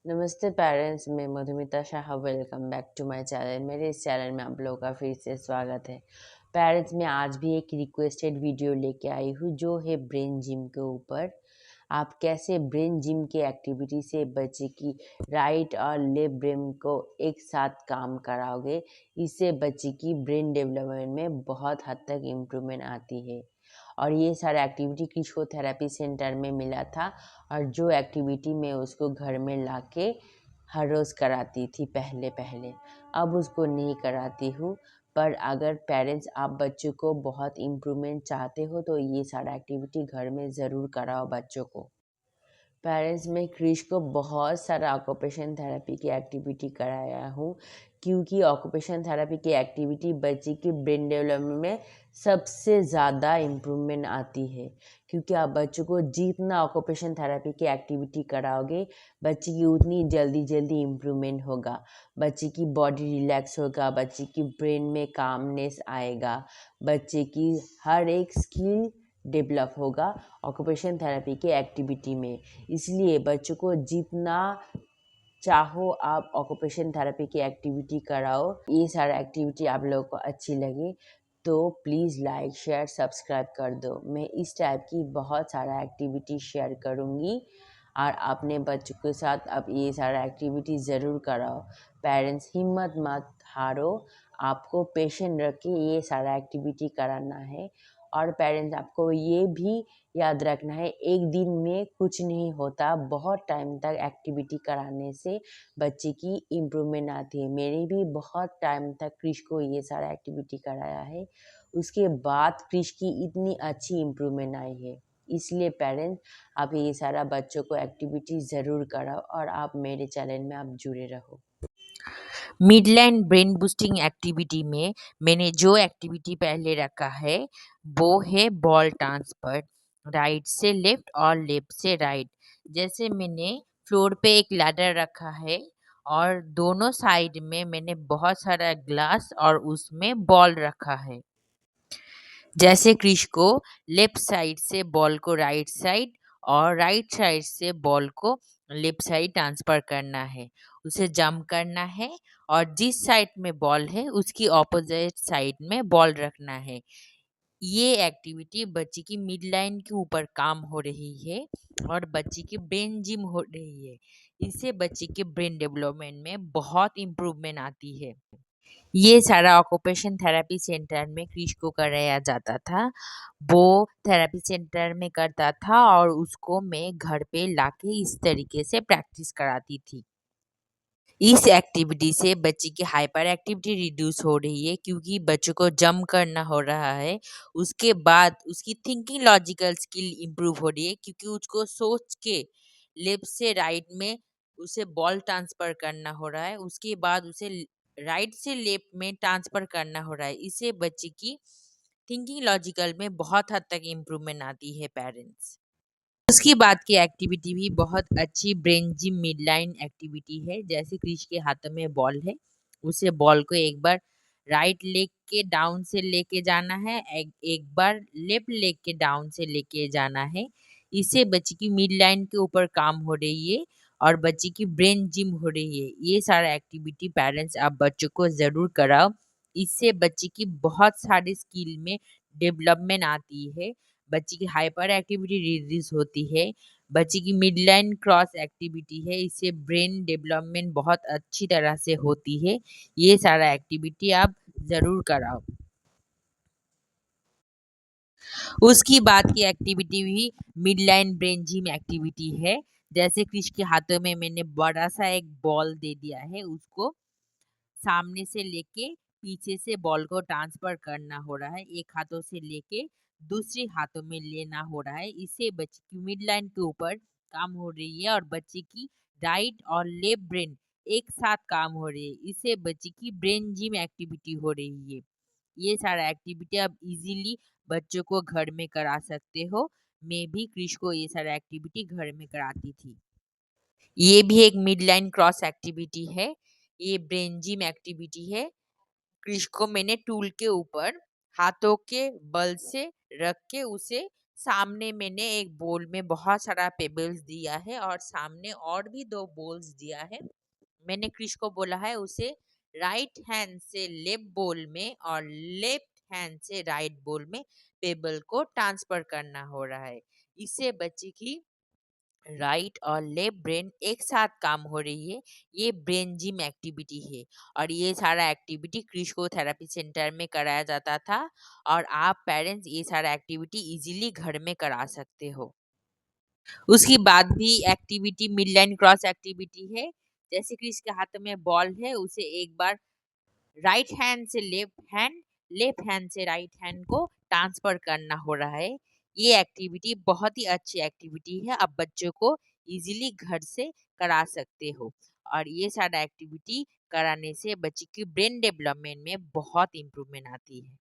नमस्ते पेरेंट्स, मैं Madhumita Shah. Welcome back to my channel. मेरे इस चैनल में आप लोगों का फिर से स्वागत है। पेरेंट्स, मैं आज भी एक रिक्वेस्टेड वीडियो लेके आई हूँ जो है ब्रेन जिम के ऊपर। आप कैसे ब्रेन जिम की एक्टिविटी से बच्चे की राइट और लेफ्ट ब्रेन को एक साथ काम कराओगे, इससे बच्चे की ब्रेन डेवलपमेंट में बहुत हद तक इम्प्रूवमेंट आती है। और ये सारा एक्टिविटी क्रिशो थेरेपी सेंटर में मिला था, और जो एक्टिविटी मैं उसको घर में लाके हर रोज़ कराती थी पहले पहले। अब उसको नहीं कराती हूँ। पर अगर पेरेंट्स आप बच्चों को बहुत इम्प्रूवमेंट चाहते हो तो ये सारा एक्टिविटी घर में ज़रूर कराओ बच्चों को। पेरेंट्स, मैं क्रिश को बहुत सारा ऑक्यूपेशन थेरेपी की एक्टिविटी कराया हूँ, क्योंकि ऑक्यूपेशन थेरेपी की एक्टिविटी बच्चे की ब्रेन डेवलपमेंट में सबसे ज़्यादा इम्प्रूवमेंट आती है। क्योंकि आप बच्चों को जितना ऑक्यूपेशन थेरेपी की एक्टिविटी कराओगे, बच्चे की उतनी जल्दी जल्दी इम्प्रूवमेंट होगा। बच्चे की बॉडी रिलैक्स होगा, बच्चे की ब्रेन में कामनेस आएगा, बच्चे की हर एक स्किल डेवलप होगा ऑक्यूपेशन थेरेपी की एक्टिविटी में। इसलिए बच्चों को जितना चाहो आप ऑक्यूपेशन थेरेपी की एक्टिविटी कराओ। ये सारा एक्टिविटी आप लोगों को अच्छी लगे तो प्लीज़ लाइक शेयर सब्सक्राइब कर दो। मैं इस टाइप की बहुत सारा एक्टिविटी शेयर करूँगी, और अपने बच्चों के साथ अब ये सारा एक्टिविटी ज़रूर कराओ। पेरेंट्स, हिम्मत मत हारो, आपको पेशेंट रख के ये सारा एक्टिविटी कराना है। और पेरेंट्स, आपको ये भी याद रखना है, एक दिन में कुछ नहीं होता, बहुत टाइम तक एक्टिविटी कराने से बच्चे की इम्प्रूवमेंट आती है। मेरे भी बहुत टाइम तक क्रिश को ये सारा एक्टिविटी कराया है, उसके बाद क्रिश की इतनी अच्छी इम्प्रूवमेंट आई है। इसलिए पेरेंट्स, आप ये सारा बच्चों को एक्टिविटी ज़रूर कराओ, और आप मेरे चैनल में आप जुड़े रहो। मिडलैंड ब्रेन बूस्टिंग एक्टिविटी में मैंने जो एक्टिविटी पहले रखा है वो है बॉल ट्रांसफर, राइट से लेफ्ट और लेफ्ट से राइट। जैसे मैंने फ्लोर पे एक लैडर रखा है और दोनों साइड में मैंने बहुत सारा ग्लास और उसमें बॉल रखा है। जैसे क्रिश को लेफ्ट साइड से बॉल को राइट साइड और राइट साइड से बॉल को लेफ्ट साइड ट्रांसफर करना है, उसे जंप करना है और जिस साइड में बॉल है उसकी ऑपोजिट साइड में बॉल रखना है। ये एक्टिविटी बच्चे की मिड लाइन के ऊपर काम हो रही है और बच्चे की ब्रेन जिम हो रही है। इससे बच्चे के ब्रेन डेवलपमेंट में बहुत इम्प्रूवमेंट आती है। ये सारा ऑक्यूपेशन थेरेपी सेंटर में क्रिश को कराया जाता था। वो थेरेपी सेंटर में करता था और उसको मैं घर पे लाके इस तरीके से प्रैक्टिस कराती थी। इस एक्टिविटी से बच्चे की हाइपर एक्टिविटी रिड्यूस हो रही है, क्योंकि बच्चों को जंप करना हो रहा है। उसके बाद उसकी थिंकिंग लॉजिकल स्किल इम्प्रूव हो रही है, क्योंकि उसको सोच के लेफ्ट से राइट में उसे बॉल ट्रांसफर करना हो रहा है। उसके बाद उसे राइट से लेफ्ट में ट्रांसफर करना हो रहा है। इससे बच्चे की थिंकिंग लॉजिकल में बहुत हद तक इम्प्रूवमेंट आती है पेरेंट्स। उसकी बाद की एक्टिविटी भी बहुत अच्छी ब्रेन जिम मिडलाइन एक्टिविटी है। जैसे क्रिश के हाथों में बॉल है, उसे बॉल को एक बार राइट लेग के डाउन से लेके जाना है, एक बार लेफ्ट लेग के डाउन से लेके जाना है। इससे बच्चे की मिड लाइन के ऊपर काम हो रही है और बच्चे की ब्रेन जिम हो रही है। ये सारा एक्टिविटी पेरेंट्स आप बच्चों को ज़रूर कराओ। इससे बच्चे की बहुत सारी स्किल में डेवलपमेंट आती है, बच्चे की हाइपर एक्टिविटी रिड्यूस होती है, बच्चे की मिड लाइन क्रॉस एक्टिविटी है, इससे ब्रेन डेवलपमेंट बहुत अच्छी तरह से होती है। ये सारा एक्टिविटी आप ज़रूर कराओ। उसकी बाद की एक्टिविटी भी mid line brain gym activity है। जैसे क्रिश के हाथों में मैंने बड़ा सा एक बॉल दे दिया है, उसको सामने से लेके पीछे से बॉल को ट्रांसफर करना हो रहा है, एक हाथों से लेके दूसरे हाथों में लेना हो रहा है। इससे बच्चे की मिड लाइन के ऊपर काम हो रही है और बच्चे की राइट और लेफ्ट ब्रेन एक साथ काम हो रही है। इससे बच्चे की ब्रेन जिम एक्टिविटी हो रही है। ये सारा एक्टिविटी आप इजीली बच्चों को घर में करा सकते हो। मैं भी क्रिश को ये सारा एक्टिविटी घर में कराती थी। ये भी एक मिड लाइन क्रॉस एक्टिविटी है। ये ब्रेन जिम एक्टिविटी है। क्रिश को मैंने टूल के ऊपर हाथों के बल से रख के उसे सामने मैंने एक बोल में बहुत सारा पेबल्स दिया है और सामने और भी 2 बोल्स दिया है। मैंने क्रिश को बोला है उसे राइट हैंड से लेफ्ट बोल में और लेफ्ट हैंड से राइट बोल में पेबल को ट्रांसफर करना हो रहा है। इससे बच्चे की राइट और लेफ्ट ब्रेन एक साथ काम हो रही है। ये ब्रेन जिम एक्टिविटी है और ये सारा एक्टिविटी क्रिश को थेरेपी सेंटर में कराया जाता था और आप पेरेंट्स ये सारा एक्टिविटी इजीली घर में करा सकते हो। उसके बाद भी activity mid line cross activity है। जैसे कि इसके हाथ में बॉल है, उसे एक बार राइट हैंड से लेफ्ट हैंड से राइट हैंड को ट्रांसफर करना हो रहा है। ये एक्टिविटी बहुत ही अच्छी एक्टिविटी है, आप बच्चों को इजीली घर से करा सकते हो और ये सारा एक्टिविटी कराने से बच्चे की ब्रेन डेवलपमेंट में बहुत इम्प्रूवमेंट आती है।